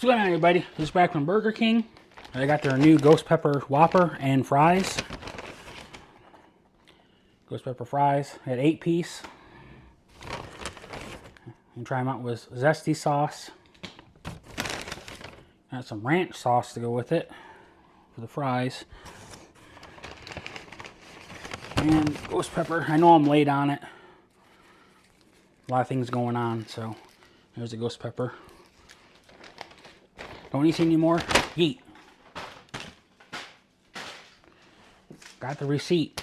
What's going on, everybody? This is back from Burger King. I got their new Ghost Pepper Whopper and fries. Ghost Pepper fries. I had 8-piece. And try them out with zesty sauce. Got some ranch sauce to go with it for the fries. And ghost pepper. I know I'm late on it. A lot of things going on, so there's the ghost pepper. Don't eat any more? Yeet. Got the receipt.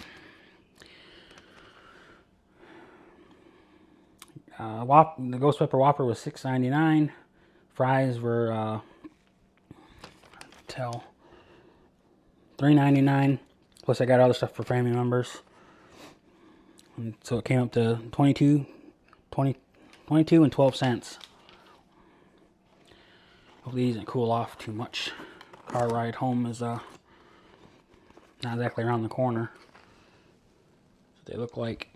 The Ghost Pepper Whopper was $6.99. Fries were $3.99. Plus I got other stuff for family members. And so it came up to 22 and 12 cents. Hopefully these doesn't cool off too much. Car ride home is not exactly around the corner. That's what they look like.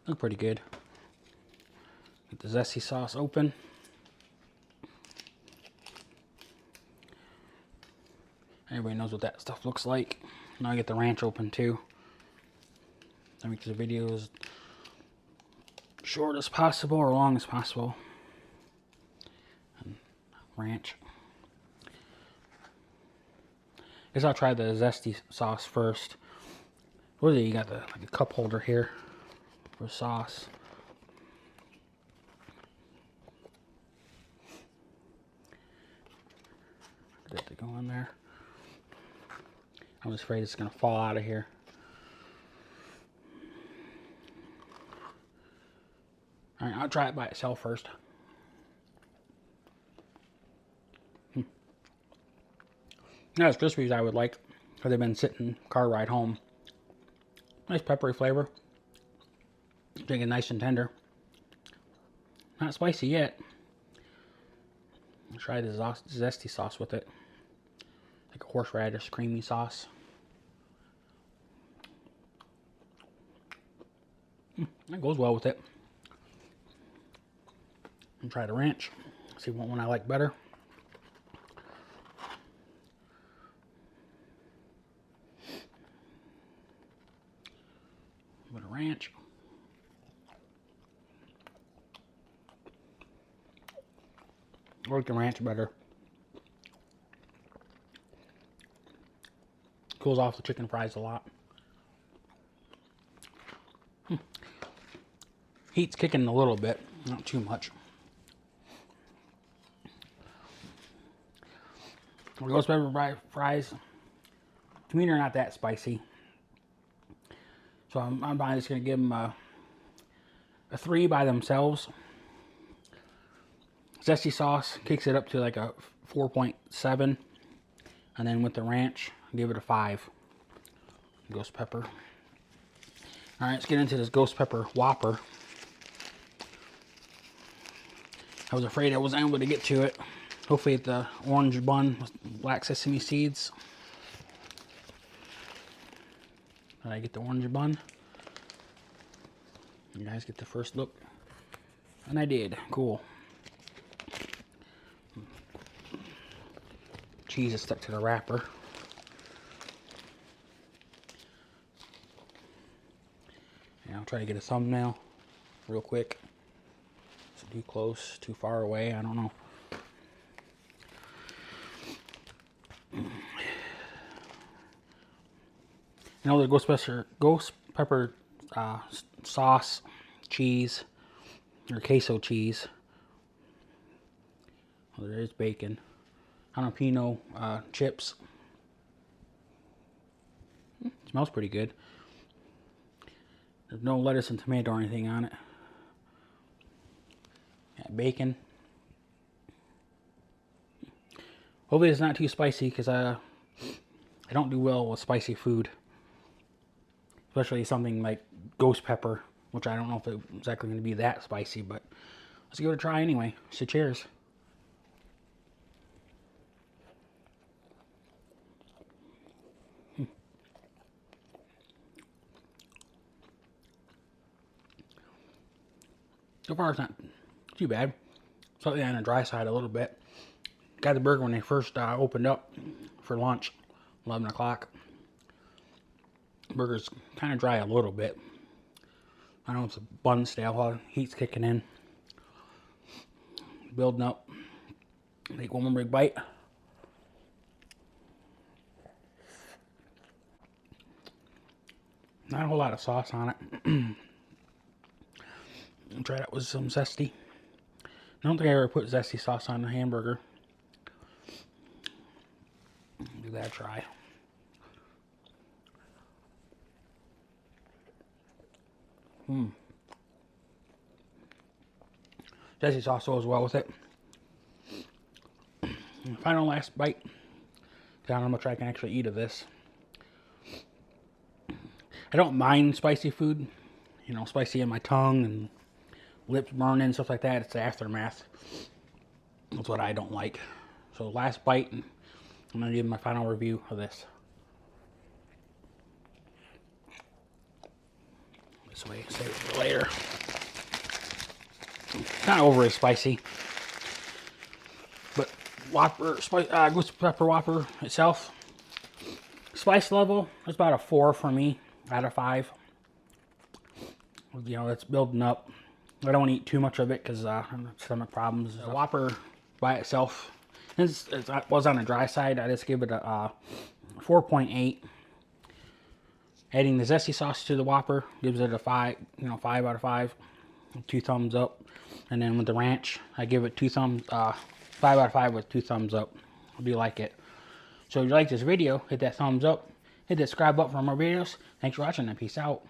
Look pretty good. Get the zesty sauce open. Everybody knows what that stuff looks like. Now I get the ranch open too. I make the video as short as possible or long as possible. And ranch. Guess I'll try the zesty sauce first. What is it? You got the like a cup holder here for sauce. Get it to go in there. I was afraid it's gonna fall out of here. All right, I'll try it by itself first. Not as crispy as I would like, because they've been sitting car ride home. Nice peppery flavor. Drinking nice and tender. Not spicy yet. I'll try the zesty sauce with it. Like a horseradish creamy sauce. That goes well with it. And try the ranch. See what one I like better. A bit of ranch. I like the ranch better. Cools off the chicken fries a lot. Heat's kicking a little bit, not too much. Ghost pepper fries, to me, they're not that spicy. So I'm just going to give them a 3 by themselves. Zesty sauce kicks it up to like a 4.7. And then with the ranch, I'll give it a 5. Ghost pepper. Alright, let's get into this Ghost Pepper Whopper. I was afraid I wasn't able to get to it. Hopefully it's the orange bun with black sesame seeds. Did I get the orange bun? You guys get the first look. And I did. Cool. Cheese is stuck to the wrapper. Yeah, I'll try to get a thumbnail real quick. Is it too close, too far away? I don't know. You know, the Ghost Pepper sauce, cheese, or queso cheese. Oh, there is bacon. Jalapeno chips. Smells pretty good. There's no lettuce and tomato or anything on it. Got bacon. Hopefully it's not too spicy, because I don't do well with spicy food. Especially something like ghost pepper, which I don't know if it's exactly going to be that spicy, but let's give it a try anyway. So cheers. So far, it's not too bad. Slightly on the dry side a little bit. Got the burger when they first opened up for lunch, 11 o'clock. Burger's kind of dry a little bit. I know it's a bun stale while heat's kicking in. Building up. Take one more big bite. Not a whole lot of sauce on it. I'll try that with some zesty. I don't think I ever put zesty sauce on the hamburger. Give that a try. Zesty sauce goes well with it. Final last bite. I don't know how much I can actually eat of this. I don't mind spicy food. You know, spicy in my tongue and lips burning, stuff like that. It's the aftermath. That's what I don't like. So last bite, and I'm going to give my final review of this. This way, save it for later. Kind of overly spicy. But Whopper, Ghost Pepper Whopper itself, spice level, it's about a 4 for me out of 5. You know, it's building up. I don't want to eat too much of it because stomach problems. The Whopper by itself, it was on the dry side. I just give it a 4.8. Adding the zesty sauce to the Whopper gives it a 5. You know, 5 out of 5. 2 thumbs up. And then with the ranch, I give it 5 out of 5 with 2 thumbs up. I do like it. So if you like this video, hit that thumbs up. Hit that subscribe button for more videos. Thanks for watching and peace out.